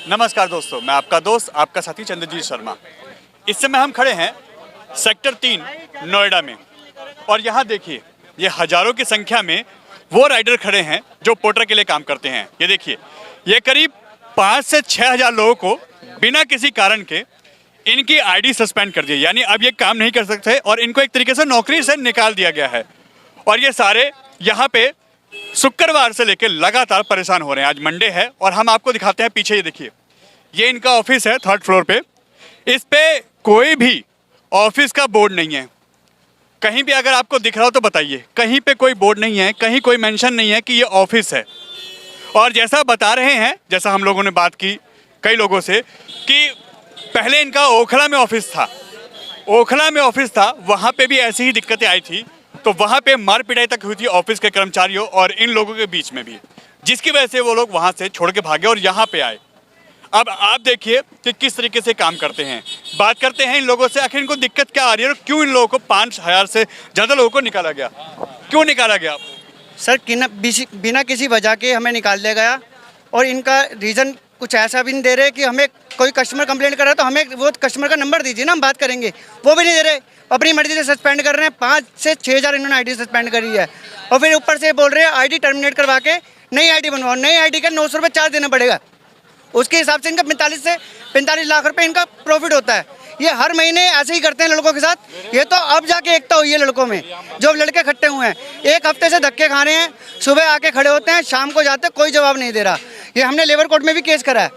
नमस्कार दोस्तों, मैं आपका दोस्त आपका साथी चंद्रजीत शर्मा। इस समय हम खड़े हैं सेक्टर 3 नोएडा में और यहाँ देखिए ये हजारों की संख्या में वो राइडर खड़े हैं जो पोर्टर के लिए काम करते हैं। ये देखिए ये करीब 5 से 6 हजार लोगों को बिना किसी कारण के इनकी आईडी सस्पेंड कर दी, यानी अब ये काम नहीं कर सकते और इनको एक तरीके से नौकरी से निकाल दिया गया है। और ये सारे यहाँ पे शुक्रवार से लेकर लगातार परेशान हो रहे हैं। आज मंडे है और हम आपको दिखाते हैं पीछे, ये देखिए ये इनका ऑफिस है 3rd फ्लोर पे। इस पे कोई भी ऑफिस का बोर्ड नहीं है, कहीं भी अगर आपको दिख रहा हो तो बताइए। कहीं पे कोई बोर्ड नहीं है, कहीं कोई मेंशन नहीं है कि ये ऑफिस है। और जैसा बता रहे हैं, जैसा हम लोगों ने बात की कई लोगों से कि पहले इनका ओखला में ऑफिस था, वहाँ पे भी ऐसी ही दिक्कतें आई थी, तो वहाँ पे मार पिटाई तक हुई थी ऑफिस के कर्मचारियों और इन लोगों के बीच में भी, जिसकी वजह से वो लोग वहाँ से छोड़ के भागे और यहाँ पे आए। अब आप देखिए कि किस तरीके से काम करते हैं। बात करते हैं इन लोगों से, आखिर इनको दिक्कत क्या आ रही है और क्यों इन लोगों को 5000 से ज़्यादा लोगों को निकाला गया, क्यों निकाला गया? सर बिना किसी वजह के हमें निकाल दिया गया और इनका रीज़न कुछ ऐसा भी नहीं दे रहे कि हमें कोई कस्टमर कंप्लेंट कर रहा है तो हमें वो कस्टमर का नंबर दीजिए ना, हम बात करेंगे, वो भी नहीं दे रहे। अपनी मर्जी से सस्पेंड कर रहे हैं। 5 से 6 हज़ार इन्होंने आईडी सस्पेंड करी है और फिर ऊपर से बोल रहे हैं आईडी टर्मिनेट करवा के नई आईडी बनवाओ। नई आईडी का 900 रुपये चार्ज देना पड़ेगा। उसके हिसाब से इनका 45 लाख रुपए इनका प्रॉफिट होता है। ये हर महीने ऐसे ही करते हैं लड़कों के साथ। ये तो अब जाके एकता हुई है लड़कों में, जो लड़के इकट्ठे हुए हैं। 1 हफ्ते से धक्के खा रहे हैं, सुबह आके खड़े होते हैं, शाम को जाते हैं, कोई जवाब नहीं दे रहा। ये हमने लेबर कोर्ट में भी केस करा है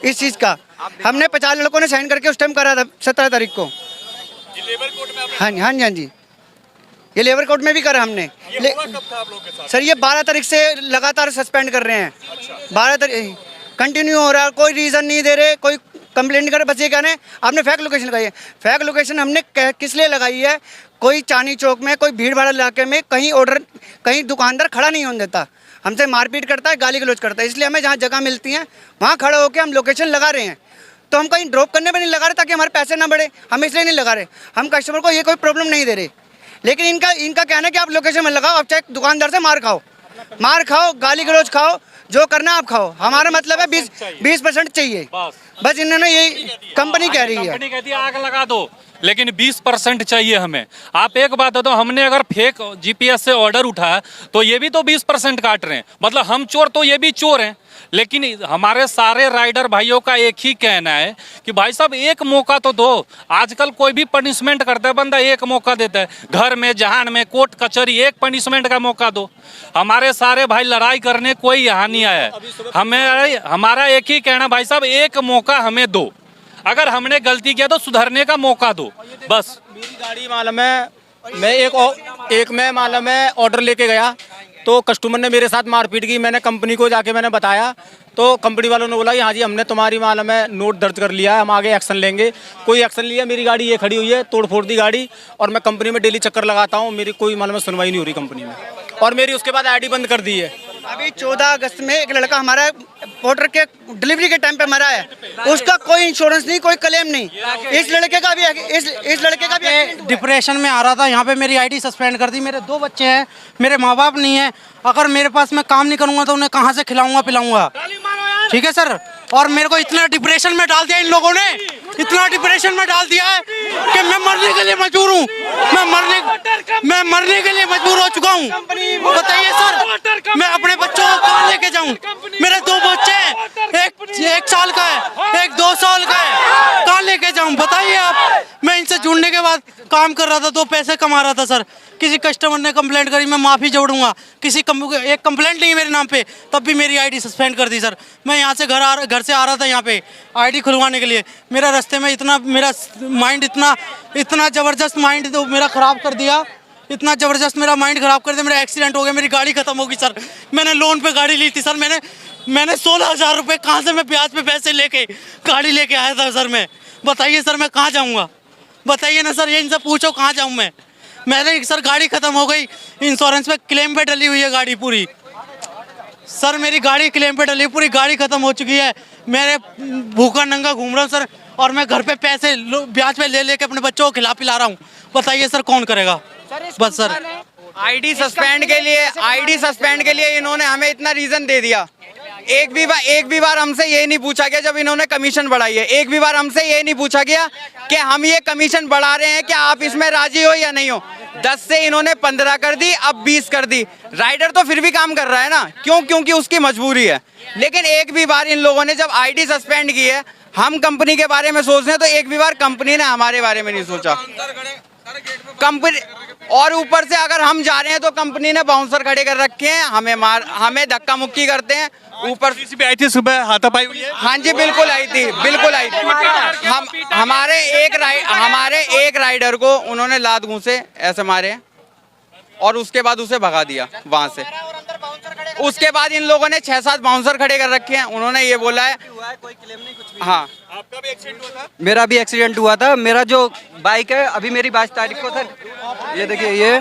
इस चीज़ का। हमने 50 लड़कों ने साइन करके उस टाइम करा था 17 तारीख को। लेबर कोर्ट में हाँ जी, ये लेबर कोर्ट में भी करा हमने। कब था आप लोगों के साथ? सर ये 12 तारीख से लगातार सस्पेंड कर रहे हैं। 12 तारीख कंटिन्यू हो रहा है, कोई रीज़न नहीं दे रहे, कोई कंप्लेंट नहीं कर रहे। बस ये कहने हैं आपने फेक लोकेशन लगाई है। फेक लोकेशन हमने किस लिए लगाई है? कोई चांदनी चौक में, कोई भीड़ भाड़ इलाके में कहीं दुकानदार खड़ा नहीं होने देता, हमसे मारपीट करता है, गाली गलौज करता है। इसलिए हमें जहाँ जगह मिलती है वहाँ खड़े होकर हम लोकेशन लगा रहे हैं। तो हम कहीं ड्रॉप करने पर नहीं लगा रहे ताकि हमारे पैसे ना बढ़े, हम इसलिए नहीं लगा रहे। हम कस्टमर को ये कोई प्रॉब्लम नहीं दे रहे। लेकिन इनका कहना है कि आप लोकेशन में लगाओ, आप चाहे दुकानदार से मार खाओ, गाली गलौज खाओ, जो करना आप खाओ। हमारा मतलब है 20% चाहिए। बस इन्होंने यही कंपनी कह रही है। कंपनी कहती है आग लगा दो, लेकिन 20% चाहिए हमें। आप एक बात बताओ, हमने अगर फेक जीपीएस से ऑर्डर उठाया तो ये भी तो 20% काट रहे हैं। मतलब हम चोर तो ये भी चोर हैं। लेकिन हमारे सारे राइडर भाइयों का एक ही कहना है कि भाई साहब एक मौका तो दो। आजकल कोई भी पनिशमेंट करता है बंदा, एक मौका देता है। घर में, जहान में, कोर्ट कचहरी, एक पनिशमेंट का मौका दो। हमारे सारे भाई लड़ाई करने कोई यहाँ नहीं आया है। हमारा एक ही कहना, भाई साहब एक मौका हमें दो। अगर हमने गलती किया तो सुधरने का मौका दो बस। मेरी गाड़ी मालूम है, मैं मालूम है ऑर्डर लेके गया तो कस्टमर ने मेरे साथ मारपीट की। मैंने कंपनी को जाके मैंने बताया तो कंपनी वालों ने बोला कि हाँ जी हमने तुम्हारी मालूम है नोट दर्ज कर लिया है, हम आगे एक्शन लेंगे। कोई एक्शन लिया? मेरी गाड़ी ये खड़ी हुई है, तोड़ फोड़ दी गाड़ी। और मैं कंपनी में डेली चक्कर लगाता हूँ, मेरी कोई मालूम है सुनवाई नहीं हो रही कंपनी में। और मेरी उसके बाद आईडी बंद कर दी है। अभी 14 अगस्त में एक लड़का हमारा पोर्टर के डिलीवरी के टाइम पे मरा है, उसका कोई इंश्योरेंस नहीं, कोई क्लेम नहीं। इस लड़के का भी डिप्रेशन में आ रहा था, यहाँ पे मेरी आईडी सस्पेंड कर दी। मेरे 2 बच्चे हैं, मेरे माँ बाप नहीं है। अगर मेरे पास मैं काम नहीं करूँगा तो उन्हें कहाँ से खिलाऊंगा पिलाऊंगा? ठीक है सर। और मेरे को इतना डिप्रेशन में डाल दिया इन लोगों ने, इतना डिप्रेशन में डाल दिया है कि मैं मरने के लिए मजबूर हूँ। मैं मरने के लिए मजबूर हो चुका हूँ। बताइए सर, मैं अपने बच्चों को कहाँ लेके जाऊँ? मेरे 2 बच्चे हैं, एक साल का है, एक 2 साल का है, कहाँ लेके जाऊँ बताइए आप? मैं इनसे जुड़ने के बाद काम कर रहा था, 2 पैसे कमा रहा था सर। किसी कस्टमर ने कंप्लेंट करी, मैं माफ़ी जोड़ूंगा। एक कंप्लेंट नहीं मेरे नाम पे, तब भी मेरी आईडी सस्पेंड कर दी सर। मैं यहाँ से घर से आ रहा था यहाँ पे आईडी खुलवाने के लिए। मेरा रास्ते में मेरा माइंड इतना ज़बरदस्त माइंड तो मेरा ख़राब कर दिया, इतना ज़बरदस्त मेरा माइंड ख़राब कर दिया। मेरा एक्सीडेंट हो गया, मेरी गाड़ी ख़त्म होगी सर। मैंने लोन पे गाड़ी ली थी सर। मैंने 16,000 रुपये कहाँ से मैं ब्याज पे पैसे लेके गाड़ी लेके आया था सर। मैं बताइए सर, मैं कहाँ जाऊँगा? बताइए ना सर, ये इनसे पूछो कहाँ जाऊँ मैं? मैंने सर गाड़ी ख़त्म हो गई, इंश्योरेंस पे क्लेम पे डली हुई है गाड़ी पूरी। सर मेरी गाड़ी क्लेम पे डली, पूरी गाड़ी ख़त्म हो चुकी है। मेरे भूखा नंगा घूम रहा हूँ सर, और मैं घर पे पैसे ब्याज पे ले लेके अपने बच्चों को खिला पिला रहा हूँ। बताइए सर कौन करेगा? बस सर आईडी सस्पेंड के लिए इन्होंने हमें इतना रीज़न दे दिया एक भी बार हमसे ये नहीं पूछा गया जब इन्होंने कमीशन बढ़ाई है, एक भी बार हमसे ये नहीं पूछा गया कि हम ये कमीशन बढ़ा रहे हैं क्या आप इसमें राजी हो या नहीं हो। 10 से इन्होंने 15 कर दी, अब 20 कर दी। राइडर तो फिर भी काम कर रहा है ना, क्यों? क्योंकि उसकी मजबूरी है। लेकिन एक भी बार इन लोगों ने जब आईडी सस्पेंड की है, हम कंपनी के बारे में सोच रहे हैं तो एक भी बार कंपनी ने हमारे बारे में नहीं सोचा। कंपनी और ऊपर से अगर हम जा रहे हैं तो कंपनी ने बाउंसर खड़े कर रखे हैं, हमें धक्का मुक्की करते हैं। ऊपर सीसीपी आई थी सुबह, हाथापाई हुई है। हाँ जी बिल्कुल आई थी, बिल्कुल आई थी। हमारे एक राइडर को उन्होंने लात घूंसे ऐसे मारे और उसके बाद उसे भगा दिया वहां से। उसके बाद इन लोगों ने 6-7 बाउंसर खड़े कर रखे हैं। उन्होंने ये बोला है कोई क्लेम नहीं कुछ भी। हाँ, आपका भी एक्सीडेंट हुआ था? मेरा भी एक्सीडेंट हुआ था। मेरा जो बाइक है अभी मेरी 22 तारीख को सर, ये देखिए ये,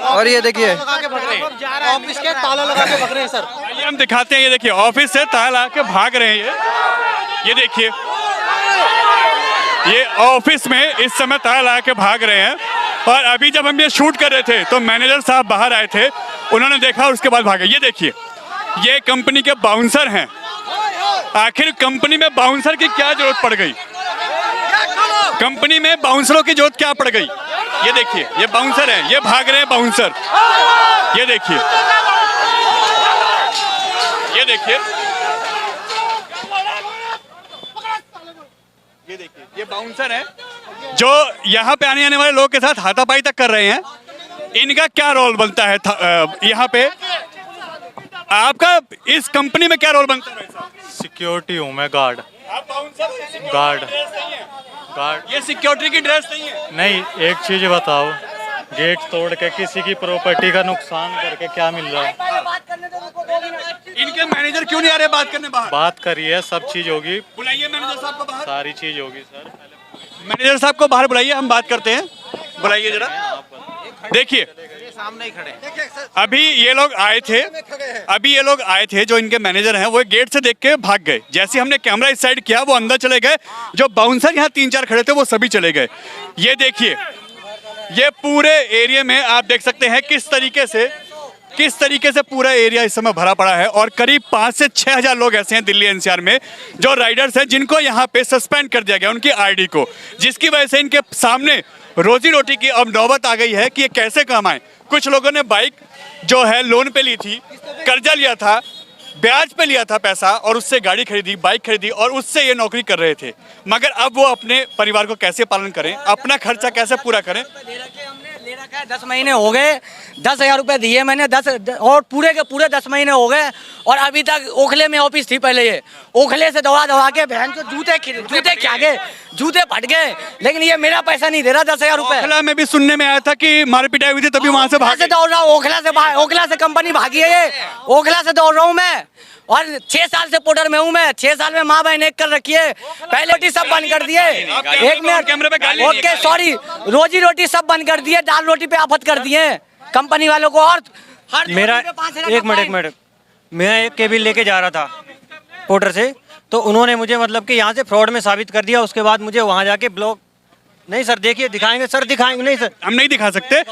और ये देखिए ऑफिस के ताला लगा के भाग रहे हैं सर। आइए हम दिखाते हैं, ये देखिए ऑफिस से ताला के भाग रहे हैं ये देखिए, ये ऑफिस में इस समय ताला लगा के भाग रहे हैं। और अभी जब हम ये शूट कर रहे थे तो मैनेजर साहब बाहर आए थे, उन्होंने देखा और उसके बाद भागे। ये देखिए, ये कंपनी के बाउंसर हैं। आखिर कंपनी में बाउंसर की क्या जरूरत पड़ गई? कंपनी में बाउंसरों की जरूरत क्या पड़ गई? ये देखिए, ये बाउंसर हैं, ये भाग रहे हैं बाउंसर। ये देखिए, ये देखिए, ये देखिए, ये बाउंसर हैं जो यहाँ पे आने वाले लोगों के साथ हाथापाई तक कर रहे हैं। इनका क्या रोल बनता है यहाँ पे? आपका इस कंपनी में क्या रोल बनता है? सिक्योरिटी हूँ मैं, गार्ड। आप बाउंसर? गार्ड। गार्ड। ये सिक्योरिटी की ड्रेस नहीं है। नहीं, एक चीज बताओ, गेट तोड़ के किसी की प्रॉपर्टी का नुकसान करके क्या मिल रहा है? इनके मैनेजर क्यों नहीं आ रहे बात करने बाहर? बात करिए, सब चीज होगी, बुलाइए मैनेजर साहब को बाहर। सारी चीज होगी सर। मैनेजर साहब को बाहर बुलाइए, हम बात करते हैं। बुलाइए जरा। देखिए, सामने ही खड़े। अभी ये लोग आए थे जो इनके मैनेजर हैं, वो गेट से देख के भाग गए। जैसे हमने कैमरा इस साइड किया, वो अंदर चले गए। जो बाउंसर यहाँ 3-4 खड़े थे वो सभी चले गए। ये देखिए, ये पूरे एरिया में आप देख सकते हैं किस तरीके से पूरा एरिया इस समय भरा पड़ा है। और करीब 5 से 6 हजार लोग ऐसे हैं दिल्ली एनसीआर में जो राइडर्स हैं जिनको यहाँ पे सस्पेंड कर दिया गया उनकी आईडी को, जिसकी वजह से इनके सामने रोजी रोटी की अब नौबत आ गई है कि ये कैसे कमाएं। कुछ लोगों ने बाइक जो है लोन पे ली थी, कर्जा लिया था, ब्याज पे लिया था पैसा, और उससे गाड़ी खरीदी, बाइक खरीदी, और उससे ये नौकरी कर रहे थे। मगर अब वो अपने परिवार को कैसे पालन करें, अपना खर्चा कैसे पूरा करें? ले रखा है, 10 महीने हो गए, 10,000 रुपए दिए मैंने, 10 और पूरे के पूरे 10 महीने हो गए। और अभी तक ओखले में ऑफिस थी पहले, ये ओखले से दौड़ा के बहन को जूते खा गए, जूते फट गए, लेकिन ये मेरा पैसा नहीं दे रहा 10,000 रुपए। ओखला में भी सुनने में आया था कि मार पिटाई हुई थी, तभी वहां से भाग दौड़ रहा हूँ, ओखला से कंपनी भागी है ये, ओखला से दौड़ रहा हूँ मैं। और 6 साल से पोर्टर में हूँ मैं, 6 साल में माँ बहन एक कर रखी है। पहले रोटी सब बंद कर दिए, एक मिनट, ओके सॉरी, रोजी रोटी सब बंद कर दिए, दाल रोटी पे आफत कर दिए कंपनी वालों को। और मेरा एक मिनट, मैं एक केबिल लेके जा रहा था पोर्टर से, तो उन्होंने मुझे मतलब कि यहाँ से फ्रॉड में साबित कर दिया। उसके बाद मुझे वहाँ जाके ब्लॉक, नहीं सर देखिए, दिखाएंगे सर, दिखाएंगे। नहीं सर, हम नहीं दिखा सकते,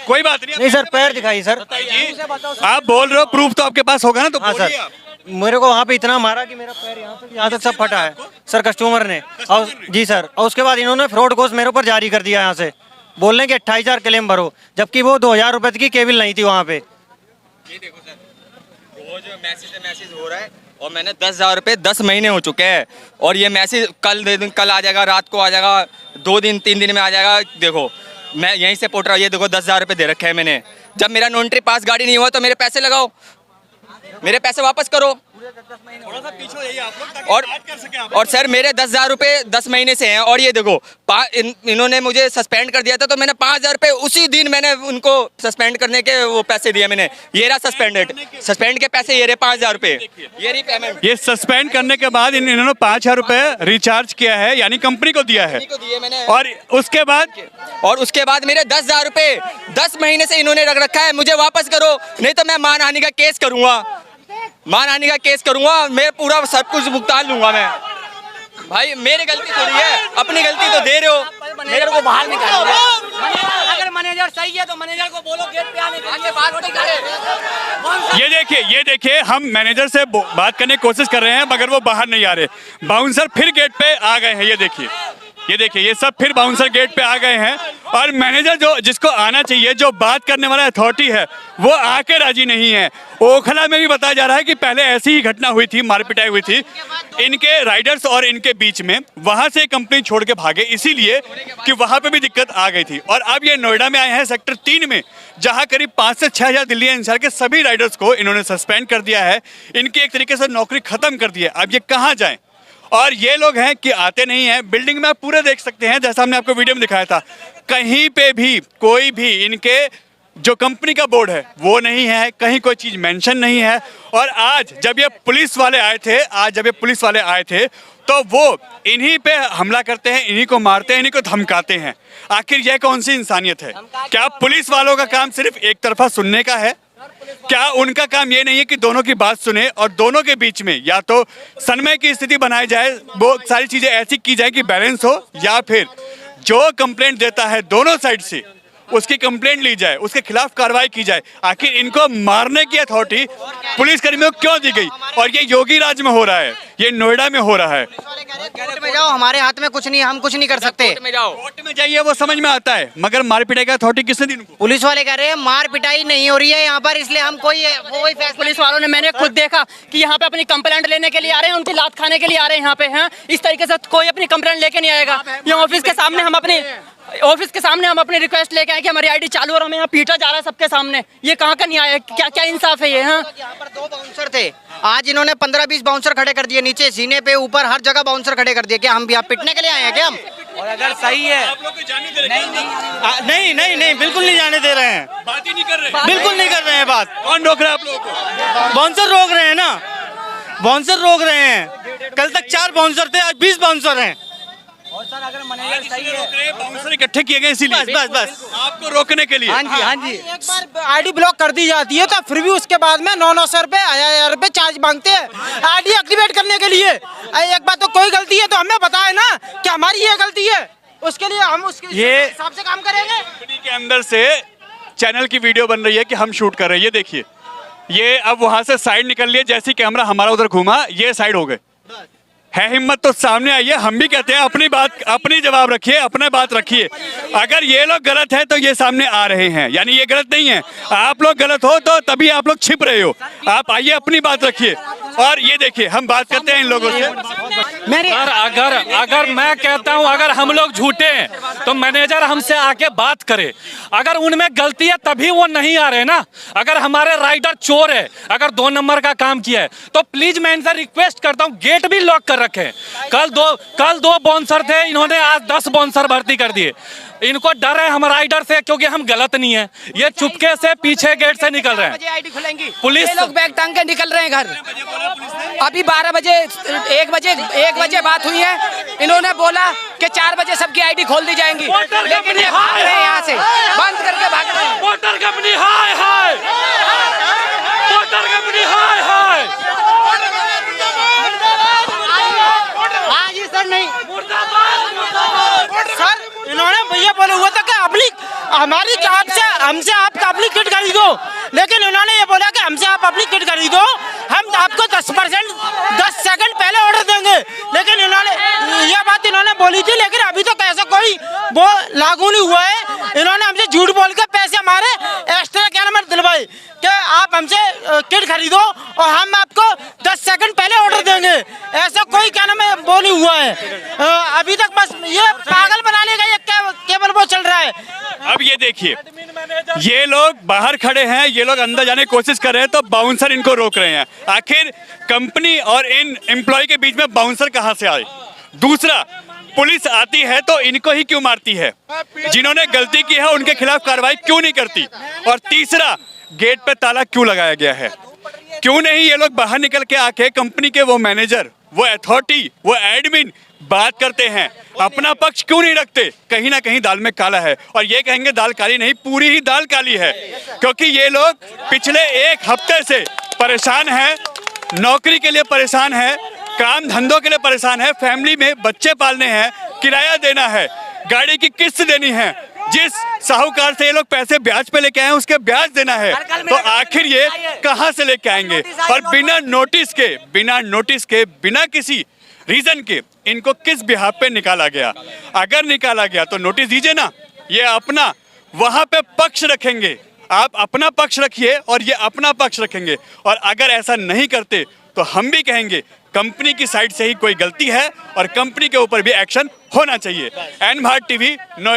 कोई बात नहीं सर, पैर दिखाइए सर। आप बोल रहे हो, प्रूफ तो आपके पास होगा ना, तो हाँ सर, मेरे को वहाँ पे इतना मारा कि मेरा पैर यहाँ तक सब फटा है सर, कस्टमर ने। और जी सर, और उसके बाद इन्होंने फ्रॉड कोर्स मेरे ऊपर जारी कर दिया यहाँ से, बोल रहे हैं कि 28,000 क्लेम भरो, जबकि वो 2,000 रुपए की केबिल नहीं थी वहाँ पे। ये देखो सर, रोज मैसेज हो रहा है और मैंने 10,000 रुपये 10 महीने हो चुके हैं। और ये मैसेज कल आ जाएगा, रात को आ जाएगा, 2 दिन 3 दिन में आ जाएगा। देखो मैं यहीं से पोर्टर, ये देखो 10,000 रुपये दे रखे हैं मैंने। जब मेरा नॉन्ट्री पास गाड़ी नहीं हुआ तो मेरे पैसे लगाओ, मेरे पैसे वापस करो। थोड़ा सा पीछे जाइए आप लोग, ताकि बात कर सकें आप। और सर मेरे 10,000 रुपये 10 महीने से हैं। और ये देखो इन्होंने मुझे सस्पेंड कर दिया था, तो मैंने 5,000 रुपये उसी दिन मैंने उनको सस्पेंड करने के वो पैसे दिए मैंने। ये रहा सस्पेंड के पैसे, ये रहे 5,000 रुपये, ये रही पेमेंट। ये सस्पेंड करने के बाद इन्होंने 5,000 रुपये रिचार्ज किया है, यानी कंपनी को दिया है। और उसके बाद मेरे 10,000 रुपये 10 महीने से इन्होंने रख रखा है, मुझे वापस करो, नहीं तो मैं मानहानि का केस करूंगा, मैं पूरा सब कुछ भुगतान लूंगा मैं। भाई मेरी गलती थोड़ी है, अपनी गलती तो दे रहे हो। मैनेजर को बाहर निकालिए, अगर मैनेजर सही है तो मैनेजर को बोलो गेट पे आने के लिए, बाहर निकाले। ये देखिए हम मैनेजर से बात करने की कोशिश कर रहे हैं मगर वो बाहर नहीं आ रहे। बाउंसर फिर गेट पे आ गए हैं। ये देखिए ये सब फिर बाउंसर गेट पे आ गए हैं और मैनेजर जो जिसको आना चाहिए, जो बात करने वाला अथॉरिटी है, वो आके राजी नहीं है। ओखला में भी बताया जा रहा है कि पहले ऐसी ही घटना हुई थी, मारपिटाई हुई थी इनके राइडर्स और इनके बीच में। वहां से कंपनी छोड़ के भागे इसीलिए कि वहां पे भी दिक्कत आ गई थी। और अब ये नोएडा में आए हैं सेक्टर 3 में, जहां करीब 5 से 6 हजार दिल्ली एनसीआर के सभी राइडर्स को इन्होंने सस्पेंड कर दिया है, इनकी एक तरीके से नौकरी खत्म कर दी है। अब ये कहाँ जाएं? और ये लोग हैं कि आते नहीं हैं। बिल्डिंग में आप पूरे देख सकते हैं, जैसा हमने आपको वीडियो में दिखाया था, कहीं पे भी कोई भी इनके जो कंपनी का बोर्ड है वो नहीं है, कहीं कोई चीज़ मेंशन नहीं है। और आज जब ये पुलिस वाले आए थे तो वो इन्हीं पे हमला करते हैं, इन्हीं को मारते हैं, इन्हीं को धमकाते हैं। आखिर यह कौन सी इंसानियत है? क्या पुलिस वालों का काम सिर्फ एक तरफा सुनने का है? क्या उनका काम ये नहीं है कि दोनों की बात सुने और दोनों के बीच में या तो सन्मय की स्थिति बनाई जाए, वो सारी चीजें ऐसी की जाए कि बैलेंस हो, या फिर जो कंप्लेंट देता है दोनों साइड से उसकी कंप्लेंट ली जाए, उसके खिलाफ कार्रवाई की जाए। आखिर इनको मारने की अथॉरिटी पुलिस कर्मियों को क्यों दी गई? और ये योगी राज में हो रहा है, ये नोएडा में हो रहा है। कोर्ट में जाओ, हमारे हाथ में कुछ नहीं, हम कुछ नहीं कर सकते। कोर्ट में जाइए वो समझ में आता है, मगर मार पिटाई का अथॉरिटी किसने दी उनको? पुलिस वाले कह रहे हैं मार पिटाई नहीं हो रही है यहाँ पर, इसलिए हम कोई फैसला। पुलिस वालों ने, मैंने खुद देखा कि यहाँ पे अपनी कंप्लेंट लेने के लिए आ रहे हैं, उनकी लात खाने के लिए आ रहे हैं यहाँ पे हैं। इस तरीके से कोई अपनी कंप्लेंट लेके नहीं आएगा। ये ऑफिस के सामने हम अपनी रिक्वेस्ट लेके आए कि हमारी आईडी चालू और हमें यहाँ पीटा जा रहा है सबके सामने। ये कहाँ का न्याय है? क्या इंसाफ है ये? हाँ, यहाँ पर 2 बाउंसर थे, आज इन्होंने 15-20 बाउंसर खड़े कर दिए, नीचे सीने पे ऊपर हर जगह बाउंसर खड़े कर दिए। क्या हम यहाँ पिटने के लिए आए हैं क्या हम? और अगर सही है नहीं बिल्कुल नहीं जाने दे रहे हैं, बात ही नहीं कर रहे, बिल्कुल नहीं कर रहे हैं बात। कौन रोक रहा है आप लोगों को? बाउंसर रोक रहे हैं ना, बाउंसर रोक रहे हैं। कल तक 4 बाउंसर थे, आज 20 बाउंसर हैं। और सर अगर मैनेजर सही है, बाउंसर इकट्ठे किए गए इसीलिए बस आपको रोकने के लिए। हाँ जी। एक बार आईडी ब्लॉक कर दी जाती है तो फिर भी उसके बाद में 900 रुपए 1000 रुपए चार्ज मांगते हैं आईडी एक्टिवेट करने के लिए। एक बात तो कोई गलती है तो हमें बताए ना कि हमारी ये गलती है, उसके लिए हम उसके हिसाब से काम करेंगे। कंपनी के अंदर से चैनल की वीडियो बन रही है कि हम शूट कर रहे हैं। ये देखिए, ये अब वहां से साइड निकल लिए, जैसे कैमरा हमारा उधर घूमा ये साइड हो गए। है हिम्मत तो सामने आइए, हम भी कहते हैं अपनी बात, अपनी जवाब रखिए, अपना बात रखिए। अगर ये लोग गलत है तो ये सामने आ रहे हैं, यानी ये गलत नहीं है। आप लोग गलत हो तो तभी आप लोग छिप रहे हो। आप आइए, अपनी बात रखिए। और ये देखिए, हम बात करते हैं इन लोगों से। अगर मैं कहता हूं अगर हम लोग झूठे हैं तो मैनेजर हमसे आके बात करे। अगर उनमें गलती है तभी वो नहीं आ रहे ना। अगर हमारे राइडर चोर है, अगर 2 नंबर का काम किया है तो प्लीज मैं इनसे रिक्वेस्ट करता हूं गेट भी लॉक कर रखे। कल दो बाउंसर थे, इन्होंने आज 10 बाउंसर भर्ती कर दिए। इनको डर है हम राइडर से, क्योंकि हम गलत नहीं है। ये चुपके से पीछे गेट से निकल रहे हैं। आईडी खुलेंगी, पुलिस लोग बैग टांग के निकल रहे हैं घर। अभी 12 बजे 1 बजे बात हुई है, इन्होंने बोला कि 4 बजे सबकी आईडी खोल दी जाएंगी, लेकिन ये भाग रहे हैं यहाँ से, बंद करके भाग रहे हैं। मोटर कंपनी हाय हाय, मोटर कंपनी हाय हाय। हाँ जी सर, नहीं सर, इन्होंने भैया बोले हुआ था कि अपनी हमारी हमसे आप अपनी किट खरीदो, लेकिन उन्होंने ये बोला कि हमसे आप अपनी किट खरीदो, हम आपको 10% 10 सेकंड पहले ऑर्डर देंगे। लेकिन ये बात इन्होंने बोली थी, लेकिन अभी तक ऐसा कोई वो लागू नहीं हुआ है। इन्होंने हमसे झूठ बोल के पैसे हमारे एक्स्ट्रा क्या नंबर दिलवाए कि आप हमसे किट खरीदो और हम आपको 10 सेकंड पहले ऑर्डर देंगे। ऐसा कोई क्या नाम है वो नहीं हुआ है अभी तक। बस ये पागल बनाने का ये केवल वो चल रहा है। अब ये देखिए, ये लोग बाहर खड़े हैं, ये लोग अंदर जाने की कोशिश कर रहे हैं तो बाउंसर इनको रोक रहे हैं। आखिर कंपनी और इन एम्प्लॉय के बीच में बाउंसर कहां से आए? दूसरा, पुलिस आती है तो इनको ही क्यों मारती है? जिन्होंने गलती की है उनके खिलाफ कार्रवाई क्यों नहीं करती? और तीसरा, गेट पे ताला क्यों लगाया गया है? क्यों नहीं ये लोग बाहर निकल के आके कंपनी के वो मैनेजर, वो अथॉरिटी, वो एडमिन बात करते हैं, अपना पक्ष क्यों नहीं रखते? कहीं ना कहीं दाल में काला है। और ये कहेंगे दाल काली नहीं, पूरी ही दाल काली है, क्योंकि ये लोग पिछले 1 हफ्ते से परेशान हैं, नौकरी के लिए परेशान है, काम धंधों के लिए परेशान है, फैमिली में बच्चे पालने हैं, किराया देना है, गाड़ी की किस्त देनी है, जिस साहूकार से ये लोग पैसे ब्याज पे लेके आए हैं उसके ब्याज देना है, तो आखिर ये कहां से लेके आएंगे? और बिना नोटिस के बिना किसी रीजन के इनको किस बिहाफ पे निकाला गया? अगर निकाला गया तो नोटिस दीजिए ना, ये अपना वहां पे पक्ष रखेंगे, आप अपना पक्ष रखिए और ये अपना पक्ष रखेंगे। और अगर ऐसा नहीं करते तो हम भी कहेंगे कंपनी की साइड से ही कोई गलती है और कंपनी के ऊपर भी एक्शन होना चाहिए। N Bharat TV Noida.